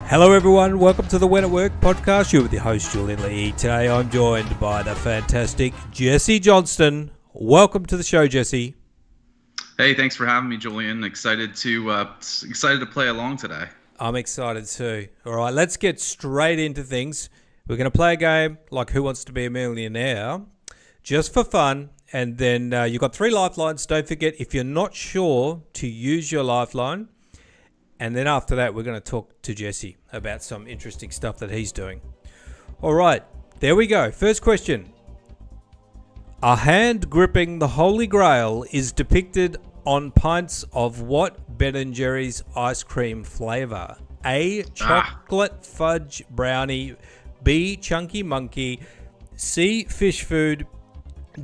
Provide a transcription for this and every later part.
Hello everyone, welcome to the When at Work podcast. You're with your host Julian Leahy. Today I'm joined by the fantastic Jesse Johnston. Welcome to the show, Jesse. Hey, thanks for having me, Julian. Excited to play along today. I'm excited too. All right, let's get straight into things. We're going to play a game like Who Wants to Be a Millionaire, just for fun. And then you've got 3 lifelines. Don't forget, if you're not sure, to use your lifeline. And then after that, we're going to talk to Jesse about some interesting stuff that he's doing. All right, there we go. First question. A hand gripping the Holy Grail is depicted on pints of what Ben & Jerry's ice cream flavor? A, chocolate fudge brownie. B, chunky monkey. C, fish food.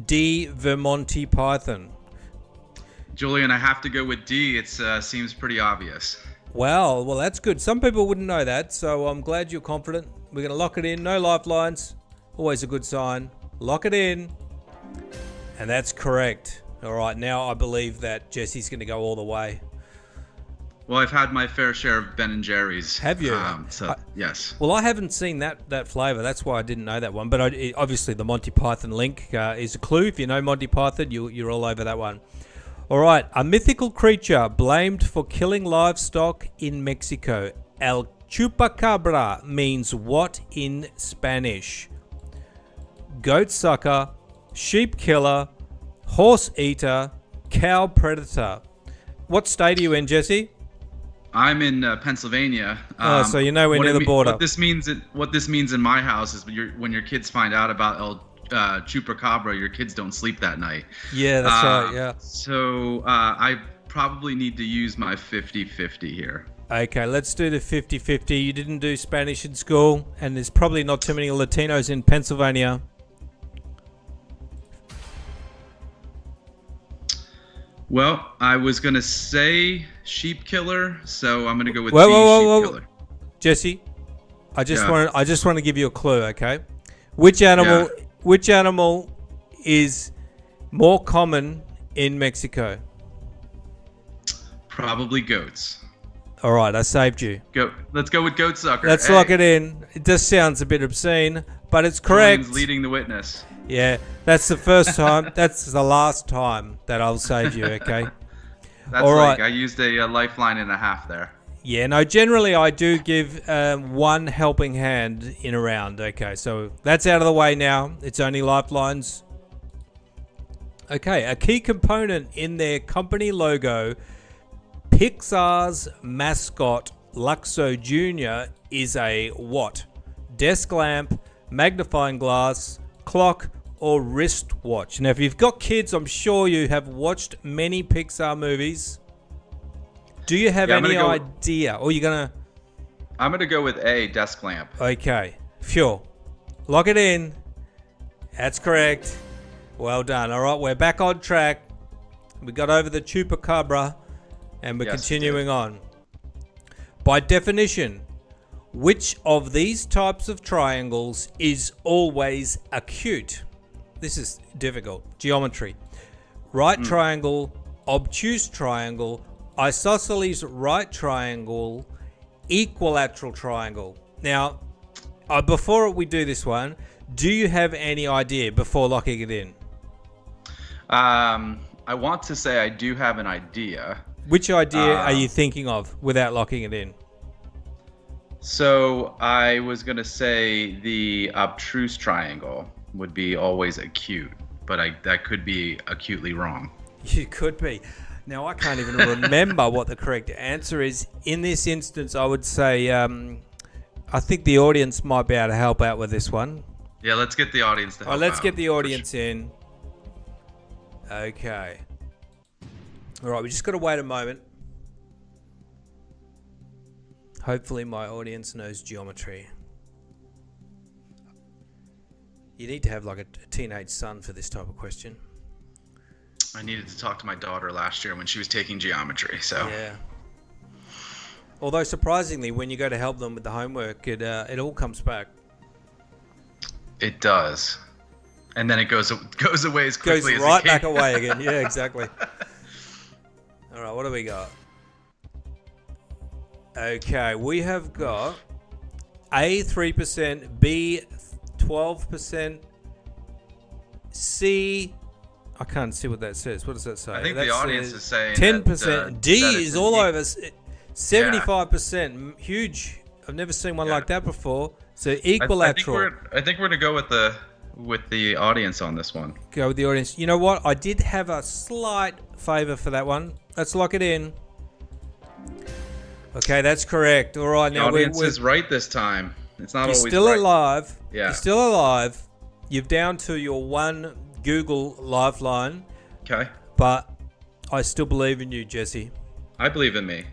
D, Vermonty Python. Julian, I have to go with D. It seems pretty obvious. Well, that's good. Some people wouldn't know that, so I'm glad you're confident. We're going to lock it in. No lifelines. Always a good sign. Lock it in. And that's correct. All right, now I believe that Jesse's going to go all the way. Well, I've had my fair share of Ben & Jerry's. Have you? Yes. Well, I haven't seen that flavor. That's why I didn't know that one. But obviously the Monty Python link is a clue. If you know Monty Python, you're all over that one. All right, a mythical creature blamed for killing livestock in Mexico. El Chupacabra means what in Spanish? Goat sucker, sheep killer, horse eater, cow predator. What state are you in, Jesse? I'm in Pennsylvania. So you're nowhere near the border. What this means in my house is when your kids find out about El Chupacabra, your kids don't sleep that night. Yeah, that's right, yeah. So I probably need to use my 50-50 here. Okay, let's do the 50-50. You didn't do Spanish in school, and there's probably not too many Latinos in Pennsylvania. Well, I was going to say sheep killer, so I'm going to go with sheep killer. Jesse, I just want to give you a clue, okay? Which animal is more common in Mexico? Probably goats. All right, I saved you. Let's go with goat sucker. Let's lock it in. It just sounds a bit obscene, but it's correct. Julian's leading the witness. Yeah, that's the first time. That's the last time that I'll save you, okay? That's all right. I used a lifeline and a half there. Yeah, no, generally I do give one helping hand in a round. Okay, so that's out of the way now. It's only lifelines. Okay, a key component in their company logo, Pixar's mascot, Luxo Jr., is a what? Desk lamp, magnifying glass, clock, or wristwatch. Now, if you've got kids, I'm sure you have watched many Pixar movies. Do you have any idea? Or you're going to... I'm going to go with A, desk lamp. Okay, sure. Lock it in. That's correct. Well done. All right, we're back on track. We got over the Chupacabra, and we're continuing on. By definition, which of these types of triangles is always acute? This is difficult. Geometry. Right triangle, obtuse triangle, isosceles right triangle, equilateral triangle. Now, before we do this one, do you have any idea before locking it in? I want to say I do have an idea. Which idea are you thinking of without locking it in? So I was going to say the obtuse triangle would be always acute, but that could be acutely wrong. You could be. Now, I can't even remember what the correct answer is. In this instance, I would say I think the audience might be able to help out with this one. Yeah, let's get the audience to help out. Let's get the audience in. Okay. All right, we just got to wait a moment. Hopefully my audience knows geometry. You need to have like a teenage son for this type of question. I needed to talk to my daughter last year when she was taking geometry, so... Yeah. Although surprisingly, when you go to help them with the homework, it all comes back. It does. And then it goes away as quickly as it came. Goes right back away again. Yeah, exactly. All right, what do we got? Okay, we have got A, 3%, B, 12%, C, I can't see what that says. What does that say? I think that the audience is saying 10%. D that is it's all an over 75%. Huge. I've never seen one like that before. So equilateral. I think we're gonna go with the audience on this one. Go with the audience. You know what? I did have a slight favor for that one. Let's lock it in. Okay, that's correct. All right, now the audience is right this time. It's not always right. You're still alive. Yeah. You're still alive. You're down to your one Google lifeline. Okay. But I still believe in you, Jesse. I believe in me.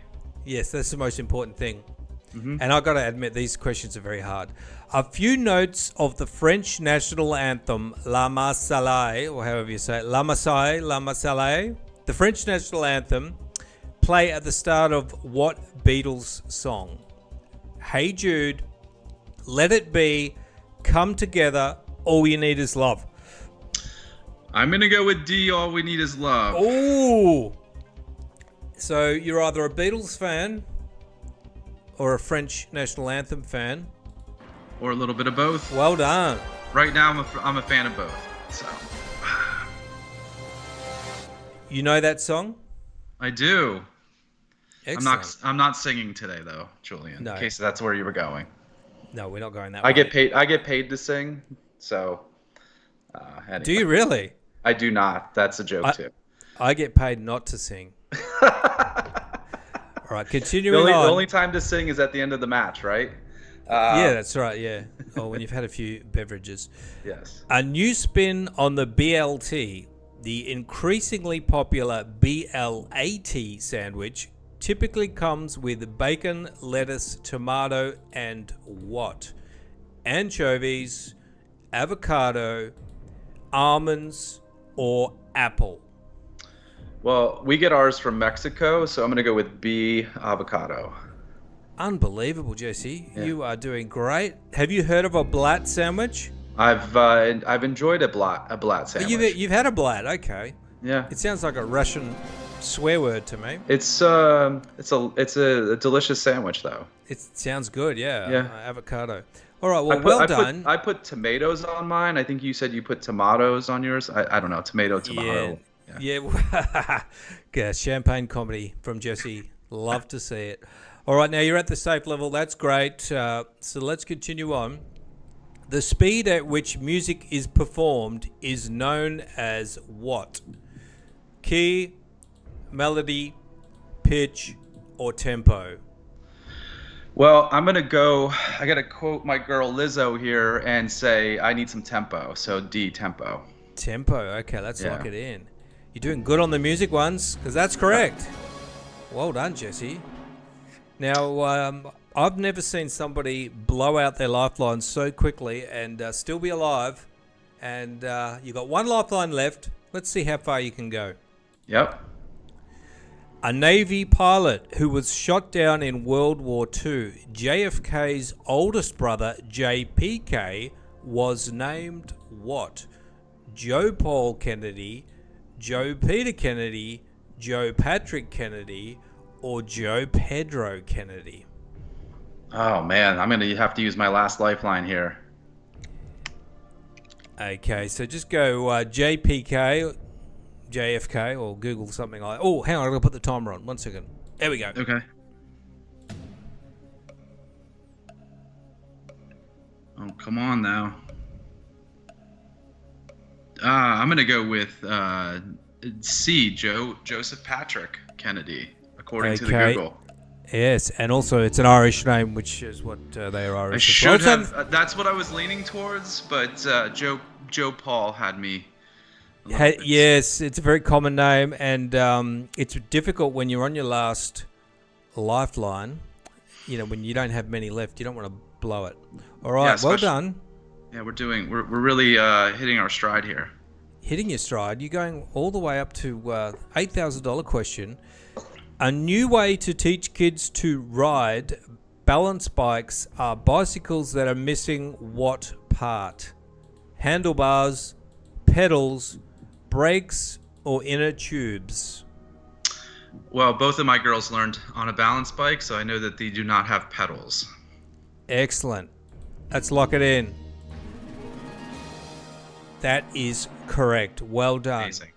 Yes, that's the most important thing. Mm-hmm. And I've got to admit, these questions are very hard. A few notes of the French national anthem, La Marseillaise, or however you say it, La Marseillaise, La Marseillaise, the French national anthem, play at the start of what Beatles song? Hey Jude, Let It Be, Come Together, All You Need Is Love. I'm going to go with D, All We Need Is Love. Ooh. So you're either a Beatles fan or a French national anthem fan. Or a little bit of both. Well done. Right now, I'm a fan of both. So. You know that song? I do. Excellent. I'm not singing today though, Julian. No. In case that's where you were going. No, we're not going that way. I get paid to sing, so. Anyway. Do you really? I do not. That's a joke too. I get paid not to sing. All right, continuing the on. only time to sing is at the end of the match, right? Yeah, that's right. Yeah. Or when you've had a few beverages. Yes. A new spin on the BLT, the increasingly popular BLAT sandwich, typically comes with bacon, lettuce, tomato, and what? Anchovies, avocado, almonds, or apple? Well, we get ours from Mexico, so I'm going to go with B, avocado. Unbelievable, Jesse. Yeah. You are doing great. Have you heard of a Blat sandwich? I've enjoyed a Blat sandwich. You've had a Blat, okay. Yeah. It sounds like a Russian swear word to me. It's a delicious sandwich though. It sounds good, yeah. Yeah. Avocado. All right, well, done. I put tomatoes on mine. I think you said you put tomatoes on yours. I don't know, tomato. Yeah. Yeah, champagne comedy from Jesse. Love to see it. All right, now you're at the safe level. That's great. So let's continue on. The speed at which music is performed is known as what? Key, melody, pitch, or tempo? Well, I got to quote my girl Lizzo here and say I need some tempo. So D, tempo. Tempo. Okay, let's lock it in. You're doing good on the music ones, because that's correct. Well done, Jesse. Now, I've never seen somebody blow out their lifeline so quickly and still be alive. And you got one lifeline left. Let's see how far you can go. Yep. A Navy pilot who was shot down in World War II, JFK's oldest brother, JPK, was named what? Joe Paul Kennedy, Joe Peter Kennedy, Joe Patrick Kennedy, or Joe Pedro Kennedy? Oh man, I'm gonna have to use my last lifeline here. Okay, so just go JPK, JFK, or Google something like. Oh, hang on, I'm gonna put the timer on. 1 second. There we go. Okay. Oh, come on now. I'm gonna go with C, Joseph Patrick Kennedy, according to the Google. Yes, and also it's an Irish name, which is what they are Irish. I should have. That's what I was leaning towards, but Joe Paul had me. Yes, it's a very common name, and it's difficult when you're on your last lifeline. You know, when you don't have many left, you don't want to blow it. All right, well done. Yeah, we're really hitting our stride here. Hitting your stride. You're going all the way up to $8,000 question. A new way to teach kids to ride balance bikes are bicycles that are missing what part? Handlebars, pedals, brakes, or inner tubes? Well, both of my girls learned on a balance bike, so I know that they do not have pedals. Excellent. Let's lock it in. That is correct. Well done. Amazing.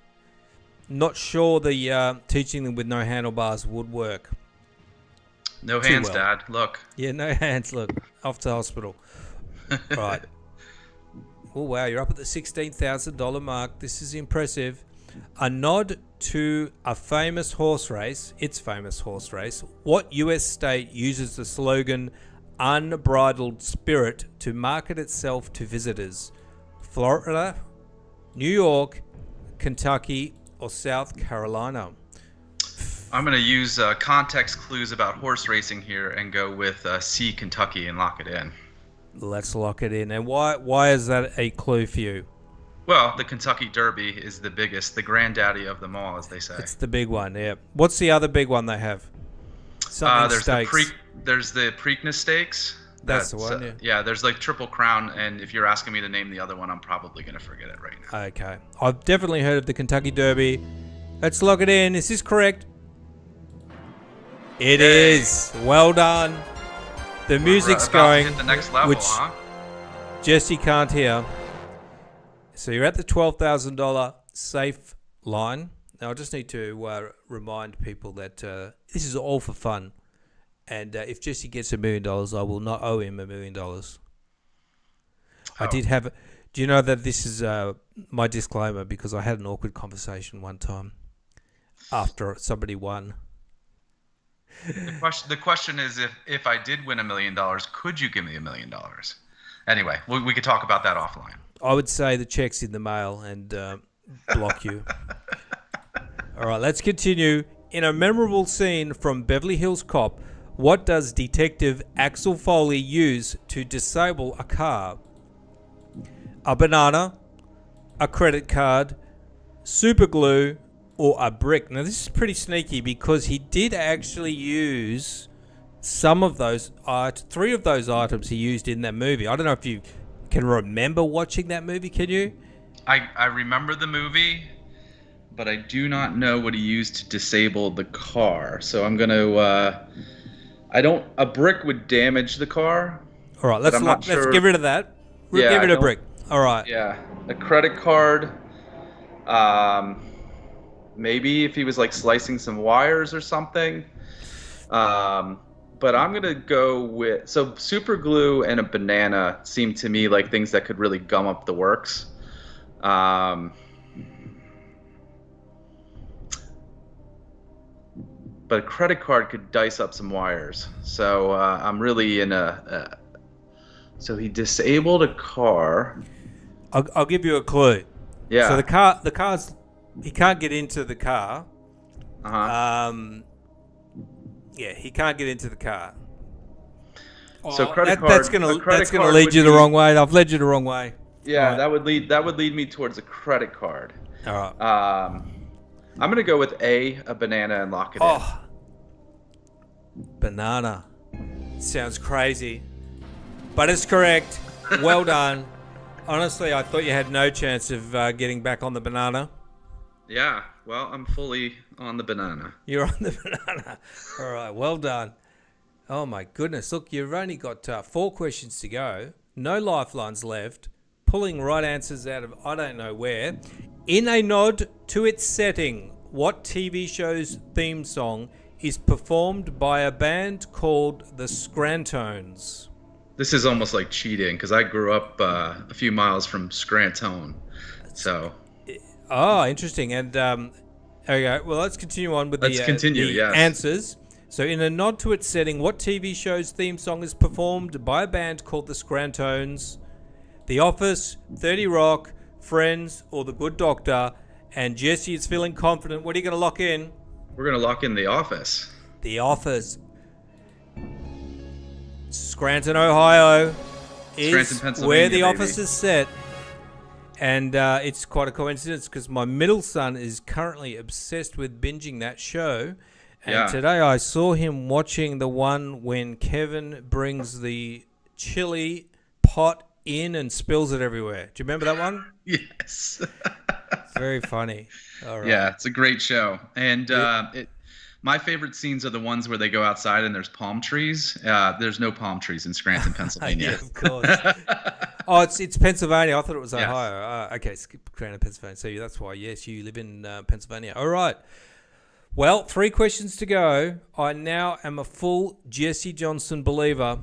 Not sure the teaching them with no handlebars would work. No Too hands, well. Dad. Look. Yeah, no hands. Look, off to hospital. Right. Oh, wow. You're up at the $16,000 mark. This is impressive. A nod to a famous horse race. Its famous horse race. What U.S. state uses the slogan "Unbridled Spirit" to market itself to visitors? Florida, New York, Kentucky, or South Carolina? I'm going to use context clues about horse racing here and go with C, Kentucky, and lock it in. Let's lock it in. And why is that a clue for you? Well, the Kentucky Derby is the biggest, the granddaddy of them all, as they say. It's the big one, yeah. What's the other big one they have? Something stakes. There's the Preakness Stakes. That's the one, yeah. Yeah, there's like Triple Crown, and if you're asking me to name the other one, I'm probably going to forget it right now. Okay. I've definitely heard of the Kentucky Derby. Let's lock it in. Is this correct? It is. Well done. The music's about to going, hit the next level, which huh? Jesse can't hear. So you're at the $12,000 safe line. Now, I just need to remind people that this is all for fun. And if Jesse gets $1 million, I will not owe him $1 million. I did have... Do you know that this is my disclaimer? Because I had an awkward conversation one time after somebody won. The question is, if I did win $1 million, could you give me $1 million? Anyway, we could talk about that offline. I would say the check's in the mail and block you. All right, let's continue. In a memorable scene from Beverly Hills Cop, what does Detective Axel Foley use to disable a car? A banana, a credit card, superglue, or a brick? Now, this is pretty sneaky because he did actually use some of those, 3 of those items he used in that movie. I don't know if you can remember watching that movie, can you? I remember the movie, but I do not know what he used to disable the car. So I'm going to... a brick would damage the car. All right, let's get rid of that. Yeah, give it a brick. All right. Yeah, a credit card. Maybe if he was like slicing some wires or something. But I'm gonna go with super glue and a banana seem to me like things that could really gum up the works. But a credit card could dice up some wires. So I'm really in a. So he disabled a car. I'll give you a clue. Yeah. So the car's, he can't get into the car. Yeah, he can't get into the car. So credit card. That's gonna lead you the wrong way. I've led you the wrong way. Yeah, right. that would lead me towards a credit card. All right. I'm gonna go with a banana and lock it in. Banana. Sounds crazy, but it's correct. Well done. Honestly, I thought you had no chance of getting back on the banana. Yeah, well, I'm fully on the banana. You're on the banana. All right, well done. Oh, my goodness. Look, you've only got 4 questions to go. No lifelines left. Pulling right answers out of I don't know where. In a nod to its setting, what TV show's theme song is performed by a band called the Scrantones? This is almost like cheating because I grew up a few miles from Scranton. So. Oh, interesting. And okay, well, let's continue on with the answers. So, in a nod to its setting, what TV show's theme song is performed by a band called the Scrantones? The Office, 30 Rock, Friends, or The Good Doctor? And Jesse is feeling confident. What are you going to lock in? We're going to lock in The Office. The Office. Scranton, Ohio is where The Office is set. And it's quite a coincidence because my middle son is currently obsessed with binging that show. And today I saw him watching the one when Kevin brings the chili pot in and spills it everywhere. Do you remember that one? Yes. Very funny. All right. Yeah, it's a great show. And My favorite scenes are the ones where they go outside and there's palm trees. There's no palm trees in Scranton, Pennsylvania. Yeah, of course. Oh, it's Pennsylvania. I thought it was Yes. Ohio. Okay, Scranton, Pennsylvania. So that's why, yes, you live in Pennsylvania. All right. Well, 3 questions to go. I now am a full Jesse Johnston believer.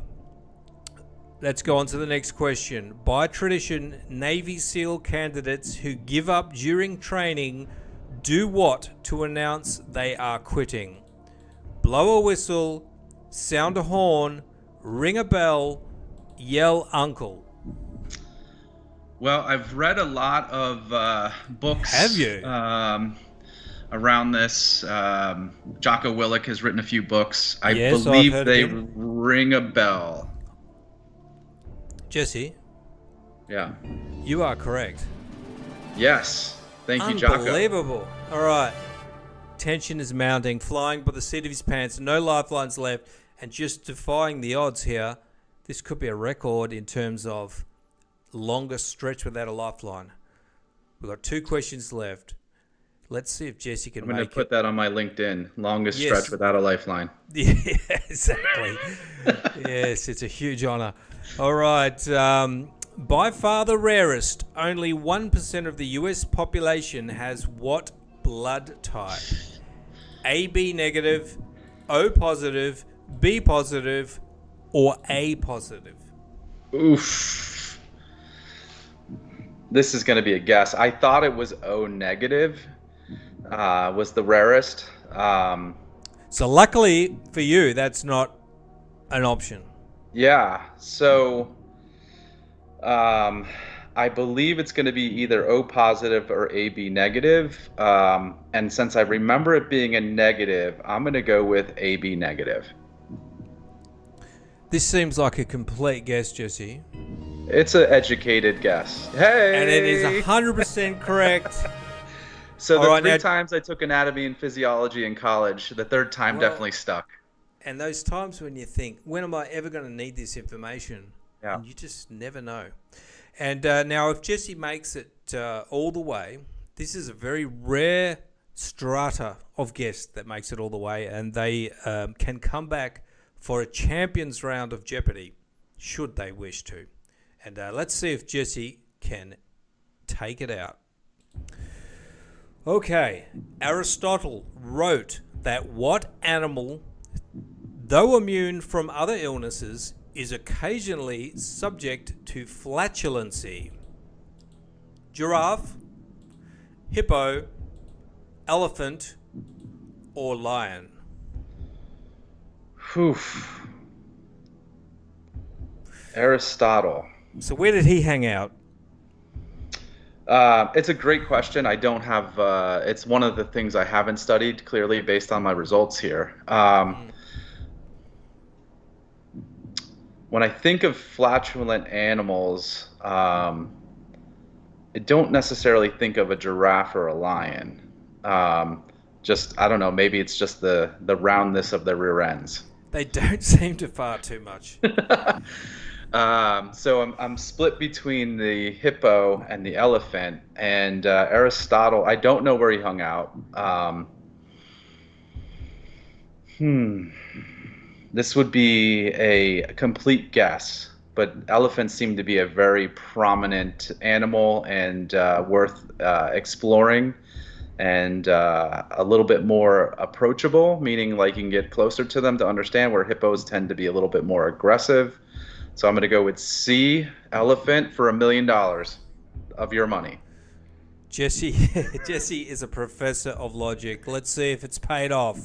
Let's go on to the next question. By tradition, Navy SEAL candidates who give up during training do what to announce they are quitting? Blow a whistle, sound a horn, ring a bell, yell uncle. Well, I've read a lot of books. Have you? Around this. Jocko Willink has written a few books. I Yes, believe I've heard they of him. ring a bell. Jesse, Yeah. you are correct. Yes. Thank you, Jocko. Unbelievable. All right. Tension is mounting, flying by the seat of his pants, no lifelines left, and just defying the odds here. This could be a record in terms of longest stretch without a lifeline. We've got 2 questions left. Let's see if Jesse can I'm going to make put it. that on my LinkedIn. Longest Yes. stretch without a lifeline. Yeah, exactly. Yes, it's a huge honor. All right. By far the rarest, only 1% of the US population has what blood type? AB negative, O positive, B positive, or A positive? Oof. This is going to be a guess. I thought it was O negative. Was the rarest. So luckily for you, that's not an option. Yeah. So I believe it's going to be either O positive or AB negative. And since I remember it being a negative, I'm going to go with AB negative. This seems like a complete guess, Jesse. It's an educated guess. Hey! And it is 100% correct. So the All right, 3 now- times I took anatomy and physiology in college, the 3rd time Well- definitely stuck. And those times when you think, when am I ever going to need this information? Yeah. And you just never know. And now if Jesse makes it all the way, this is a very rare strata of guests that makes it all the way, and they can come back for a champions round of Jeopardy, should they wish to. And let's see if Jesse can take it out. Okay, Aristotle wrote that what animal, though immune from other illnesses, is occasionally subject to flatulency? Giraffe, hippo, elephant, or lion? Whew. Aristotle. So where did he hang out? It's a great question. I don't have. It's one of the things I haven't studied clearly based on my results here. When I think of flatulent animals, I don't necessarily think of a giraffe or a lion. Just I don't know. Maybe it's just the roundness of their rear ends. They don't seem to fart too much. So I'm split between the hippo and the elephant, and Aristotle. I don't know where he hung out. This would be a complete guess, but elephants seem to be a very prominent animal and worth exploring, and a little bit more approachable, meaning like you can get closer to them to understand, where hippos tend to be a little bit more aggressive. So I'm going to go with C, elephant, for $1 million of your money. Jesse is a professor of logic. Let's see if it's paid off.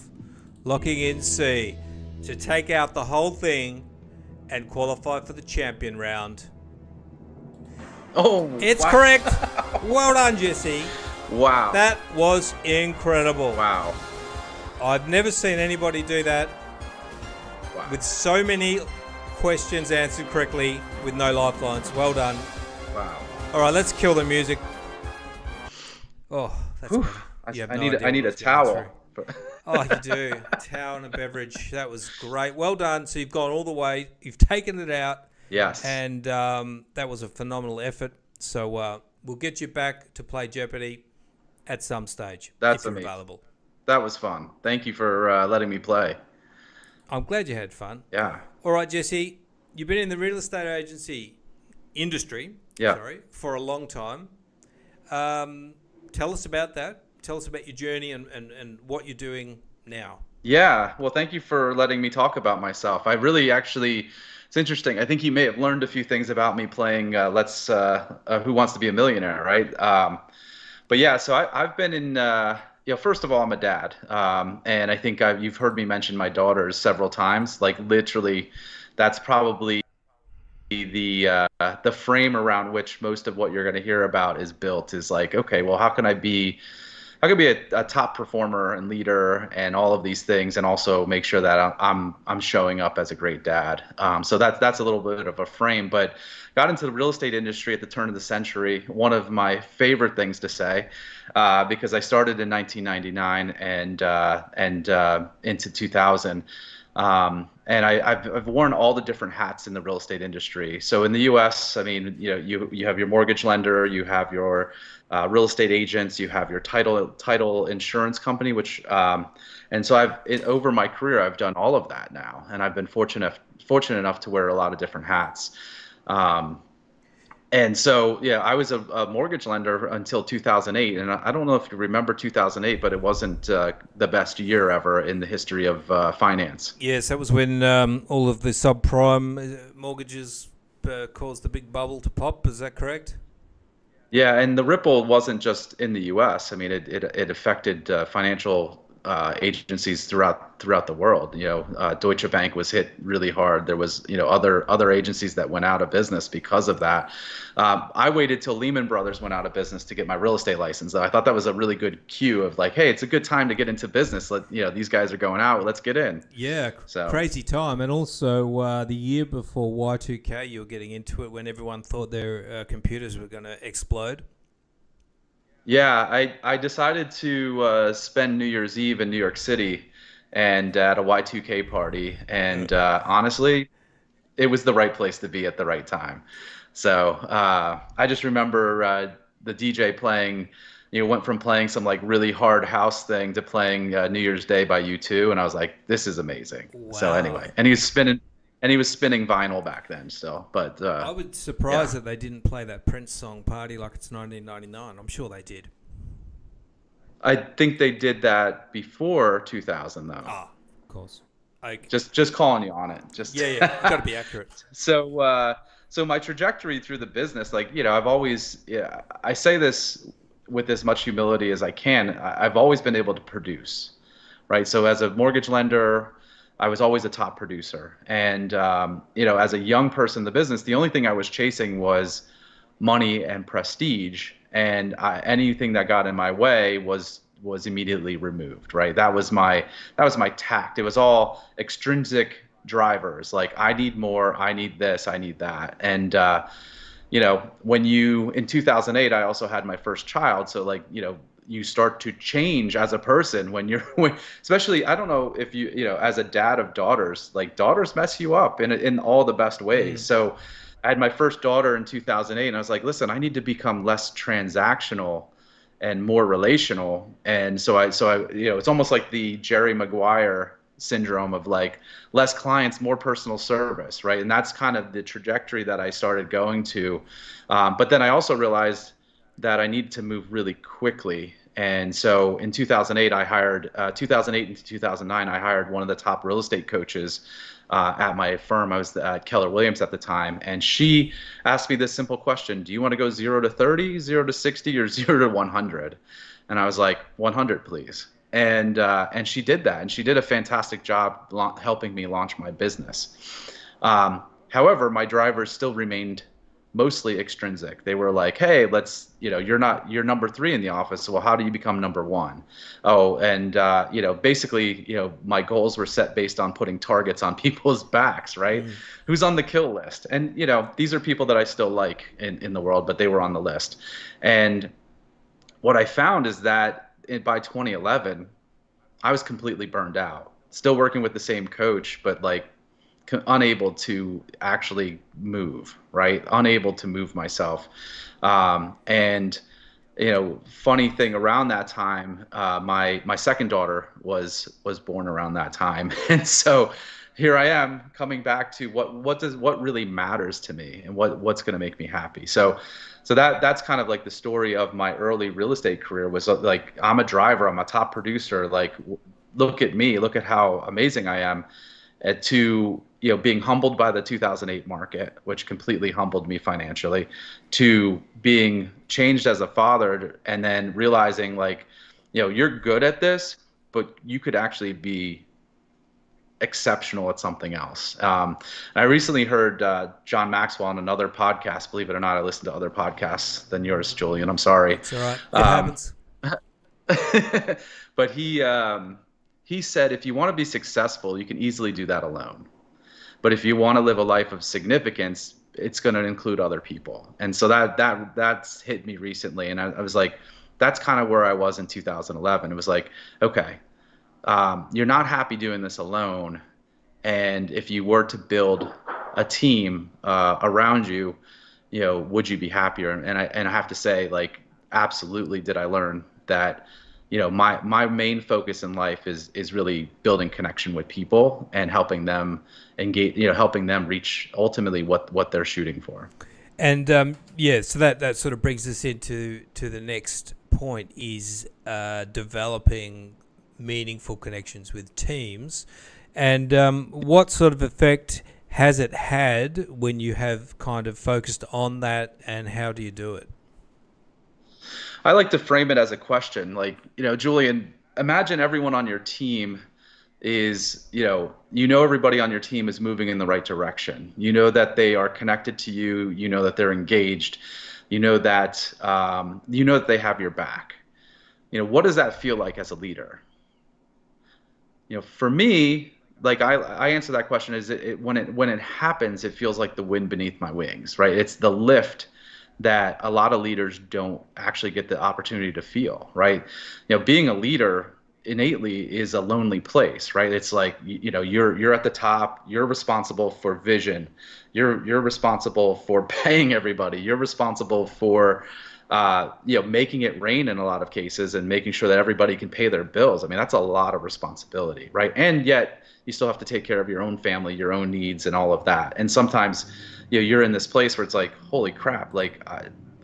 Locking in C to take out the whole thing and qualify for the champion round. Oh, It's wow. correct. Well done, Jesse. Wow. That was incredible. Wow. I've never seen anybody do that Wow. with so many questions answered correctly with no lifelines. Well done. Wow. All right, let's kill the music. Oh, that's Whew. better. You have I no need idea a what's towel. going through. Oh, you do. A towel and a beverage. That was great. Well done. So you've gone all the way. You've taken it out. Yes. And that was a phenomenal effort. So we'll get you back to play Jeopardy at some stage. That's if you're amazing. available. That was fun. Thank you for letting me play. I'm glad you had fun. Yeah. All right, Jesse, you've been in the real estate agency industry, Yeah. for a long time. Tell us about that. Tell us about your journey and what you're doing now. Yeah. Well, thank you for letting me talk about myself. I really actually, it's interesting. I think you may have learned a few things about me playing Who Wants to Be a Millionaire, right? But yeah, so I've been in, first of all, I'm a dad. And I think you've heard me mention my daughters several times. Like literally, that's probably the frame around which most of what you're going to hear about is built is like, okay, well, how can I be a top performer and leader and all of these things, and also make sure that I'm showing up as a great dad. So that's a little bit of a frame, but got into the real estate industry at the turn of the century. One of my favorite things to say, because I started in 1999 and into 2000. And I've worn all the different hats in the real estate industry. So in the U.S., I mean, you have your mortgage lender, you have your real estate agents, you have your title insurance company, and so over my career I've done all of that now, and I've been fortunate enough to wear a lot of different hats. Um, and so, yeah, I was a mortgage lender until 2008. And I don't know if you remember 2008, but it wasn't the best year ever in the history of finance. Yes, that was when all of the subprime mortgages caused the big bubble to pop. Is that correct? Yeah, and the ripple wasn't just in the U.S. I mean, it affected financial agencies throughout the world. Deutsche Bank was hit really hard. There was other agencies that went out of business because of that. I waited till Lehman Brothers went out of business to get my real estate license. Though I thought that was a really good cue of like, hey, it's a good time to get into business. These guys are going out. Let's get in. Yeah, So crazy time. And also the year before Y2K, you were getting into it when everyone thought their computers were going to explode. yeah, I decided to spend New Year's Eve in New York City and at a Y2K party, and honestly, it was the right place to be at the right time. So I just remember the DJ playing, went from playing some like really hard house thing to playing New Year's Day by U2, and I was like, this is amazing. So Wow. anyway, and he was spinning vinyl back then still, but I would surprise yeah. that they didn't play that Prince song Party Like It's 1999. I'm sure they did. I think they did that before 2000 though. Ah, of course. Okay. Just calling you on it. Just Yeah, yeah. Got to be accurate. so my trajectory through the business, like, I've always, yeah, I say this with as much humility as I can. I've always been able to produce, right? So as a mortgage lender, I was always a top producer. And, as a young person in the business, the only thing I was chasing was money and prestige. And anything that got in my way was immediately removed, right? That was my tact. It was all extrinsic drivers, like I need more, I need this, I need that. And when in 2008, I also had my first child. So like, you start to change as a person especially, I don't know if as a dad of daughters, like daughters mess you up in all the best ways. Mm. So I had my first daughter in 2008, and I was like, listen, I need to become less transactional and more relational. And so I, it's almost like the Jerry Maguire syndrome of like less clients, more personal service, right? And that's kind of the trajectory that I started going to. But then I also realized that I needed to move really quickly. And so in 2008 and 2009, I hired one of the top real estate coaches at my firm. I was at Keller Williams at the time. And she asked me this simple question: do you want to go 0 to 30, 0 to 60, or 0 to 100? And I was like, 100, please. And she did that. And she did a fantastic job helping me launch my business. However, my drivers still remained mostly extrinsic. They were like, hey, you're number 3 in the office. So, well, how do you become number 1? Oh, and, basically, my goals were set based on putting targets on people's backs, right? Mm. Who's on the kill list? And, these are people that I still like in the world, but they were on the list. And what I found is that by 2011, I was completely burned out, still working with the same coach, but like unable to actually move, right? Unable to move myself. And funny thing around that time, my second daughter was born around that time, and so here I am coming back to what really matters to me and what's going to make me happy. So that's kind of like the story of my early real estate career was like I'm a driver, I'm a top producer, like look at me, look at how amazing I am, to being humbled by the 2008 market, which completely humbled me financially, to being changed as a father, and then realizing like, you're good at this, but you could actually be exceptional at something else. I recently heard John Maxwell on another podcast. Believe it or not, I listen to other podcasts than yours, Julian. I'm sorry. It's all right. It happens. But he said, if you want to be successful, you can easily do that alone. But if you want to live a life of significance, it's going to include other people. And so that's hit me recently. And I was like, that's kind of where I was in 2011. It was like, okay, you're not happy doing this alone. And if you were to build a team around you, would you be happier? And I have to say, like, absolutely did I learn that my main focus in life is really building connection with people and helping them engage, helping them reach ultimately what they're shooting for. And so that sort of brings us into the next point is developing meaningful connections with teams. And what sort of effect has it had when you have kind of focused on that, and how do you do it? I like to frame it as a question. Like, Julian, imagine everyone on your team is, everybody on your team is moving in the right direction. You know that they are connected to you. You know that they're engaged. You know that they have your back. What does that feel like as a leader? For me, like I answer that question is when it happens, it feels like the wind beneath my wings, right? It's the lift that a lot of leaders don't actually get the opportunity to feel, right? Being a leader innately is a lonely place, right? It's like, you're at the top, you're responsible for vision, you're responsible for paying everybody, you're responsible for making it rain in a lot of cases and making sure that everybody can pay their bills. I mean, that's a lot of responsibility, right? And yet you still have to take care of your own family, your own needs, and all of that. And sometimes, you're in this place where it's like, holy crap, like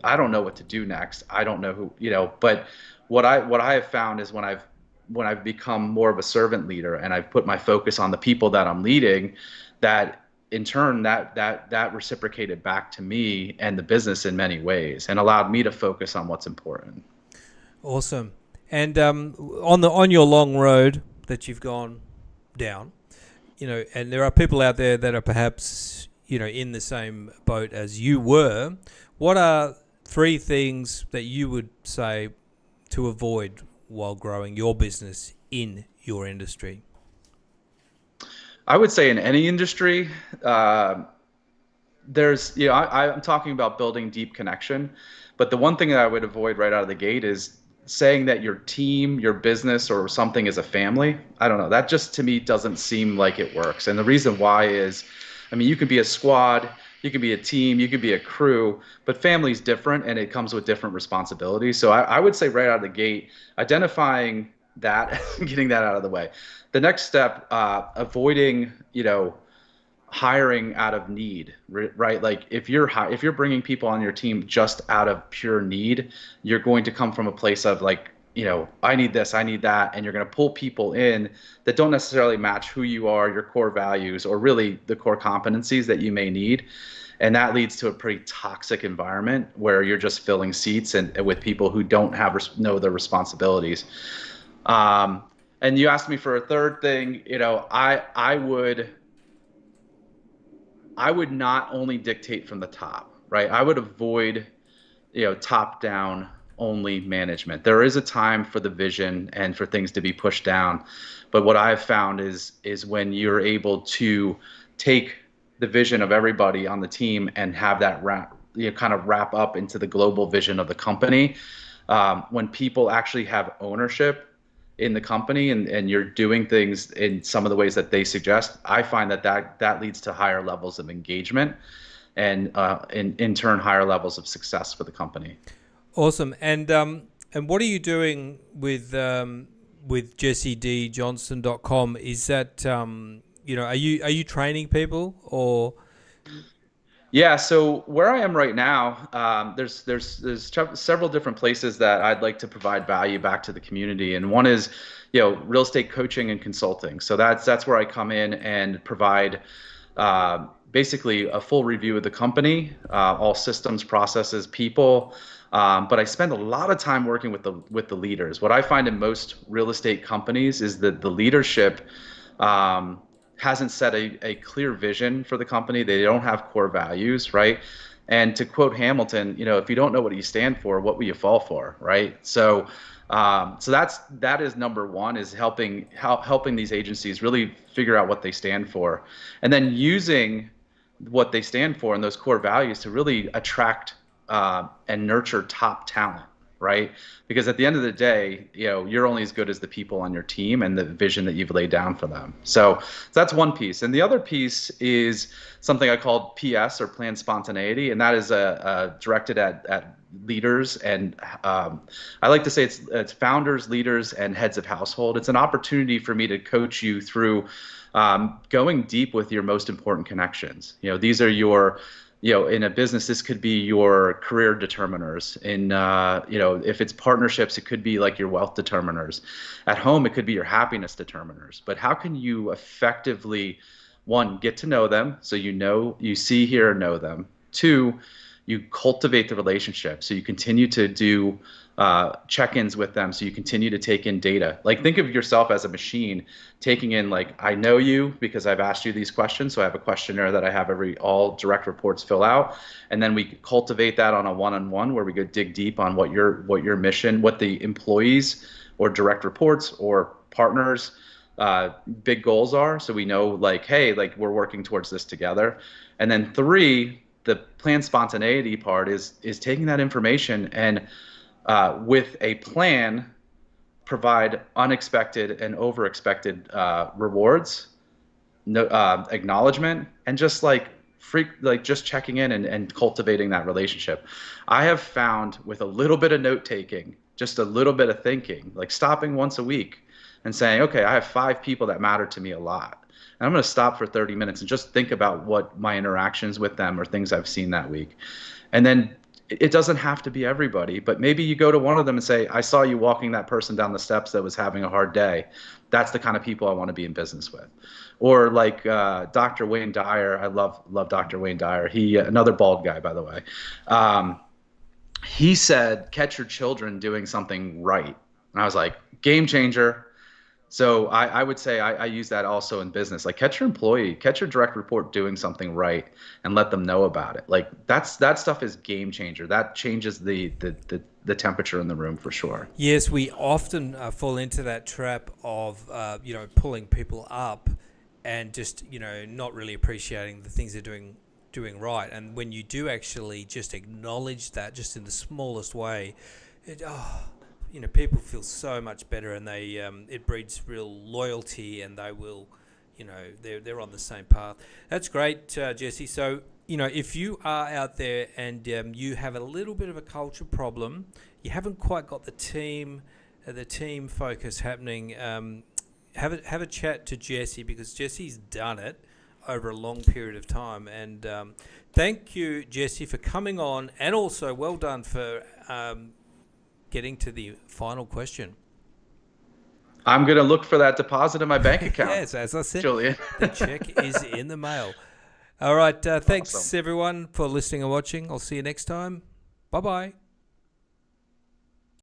I don't know what to do next. I don't know who, but what I have found is when I've become more of a servant leader and I've put my focus on the people that I'm leading, that in turn that reciprocated back to me and the business in many ways and allowed me to focus on what's important. Awesome. And on your long road that you've gone down, and there are people out there that are perhaps in the same boat as you were. What are 3 things that you would say to avoid while growing your business in your industry? I would say in any industry, there's, I'm talking about building deep connection, but the one thing that I would avoid right out of the gate is saying that your team, your business, or something is a family. I don't know. That just to me doesn't seem like it works. And the reason why is, I mean, you can be a squad, you can be a team, you can be a crew, but family's different and it comes with different responsibilities. So I would say right out of the gate, identifying that, getting that out of the way. The next step, avoiding, hiring out of need, right? Like if you're bringing people on your team just out of pure need, you're going to come from a place of like, I need this, I need that, and you're going to pull people in that don't necessarily match who you are, your core values, or really the core competencies that you may need. And that leads to a pretty toxic environment where you're just filling seats and with people who don't know their responsibilities. And you asked me for a third thing. I would not only dictate from the top, right? I would avoid, top down only management. There is a time for the vision and for things to be pushed down. But what I've found is when you're able to take the vision of everybody on the team and have that kind of wrap up into the global vision of the company, when people actually have ownership in the company and you're doing things in some of the ways that they suggest, I find that leads to higher levels of engagement and in turn higher levels of success for the company. Awesome. And what are you doing with JesseDJohnston.com? Is that are you training people or? Yeah, so where I am right now, there's several different places that I'd like to provide value back to the community, and one is, real estate coaching and consulting. So that's where I come in and provide basically a full review of the company, all systems, processes, people. But I spend a lot of time working with the leaders. What I find in most real estate companies is that the leadership hasn't set a clear vision for the company. They don't have core values, right? And to quote Hamilton, if you don't know what you stand for, what will you fall for, right? So that is number one, is helping these agencies really figure out what they stand for, and then using what they stand for and those core values to really attract and nurture top talent, right? Because at the end of the day, you're only as good as the people on your team and the vision that you've laid down for them. So that's one piece. And the other piece is something I called PS, or planned spontaneity. And that is directed at leaders. And I like to say it's founders, leaders, and heads of household. It's an opportunity for me to coach you through going deep with your most important connections. These are your in a business, this could be your career determiners. In, if it's partnerships, it could be like your wealth determiners. At home, it could be your happiness determiners. But how can you effectively, one, get to know them, so you see, hear, and know them. Two, you cultivate the relationship, so you continue to do check-ins with them, so you continue to take in data. Like, think of yourself as a machine taking in, like, I know you because I've asked you these questions, so I have a questionnaire that I have all direct reports fill out, and then we cultivate that on a one-on-one where we go dig deep on what your mission, what the employees or direct reports or partners big goals are, so we know, like, hey, like, we're working towards this together. And then three, the planned spontaneity part is taking that information and with a plan, provide unexpected and over-expected rewards, acknowledgement, and just just checking in and cultivating that relationship. I have found with a little bit of note-taking, just a little bit of thinking, like stopping once a week and saying, okay, I have 5 people that matter to me a lot. And I'm going to stop for 30 minutes and just think about what my interactions with them or things I've seen that week. And then it doesn't have to be everybody, but maybe you go to one of them and say, I saw you walking that person down the steps that was having a hard day. That's the kind of people I want to be in business with. Or like Dr. Wayne Dyer. I love Dr. Wayne Dyer. He, another bald guy, by the way. He said, catch your children doing something right. And I was like, game changer. So I would say I use that also in business. Like, catch your direct report doing something right and let them know about it. Like, that stuff is game changer. That changes the temperature in the room for sure. Yes, we often fall into that trap of pulling people up and just not really appreciating the things they're doing right. And when you do actually just acknowledge that, just in the smallest way, people feel so much better, and they it breeds real loyalty, and they will, they're on the same path. That's great, Jesse. So, if you are out there and you have a little bit of a culture problem, you haven't quite got the team focus happening, have a chat to Jesse, because Jesse's done it over a long period of time. And thank you, Jesse, for coming on, and also well done for getting to the final question. I'm going to look for that deposit in my bank account. Yes, as I said, Julian. The check is in the mail. All right. Thanks, Awesome. everyone, for listening and watching. I'll see you next time. Bye-bye.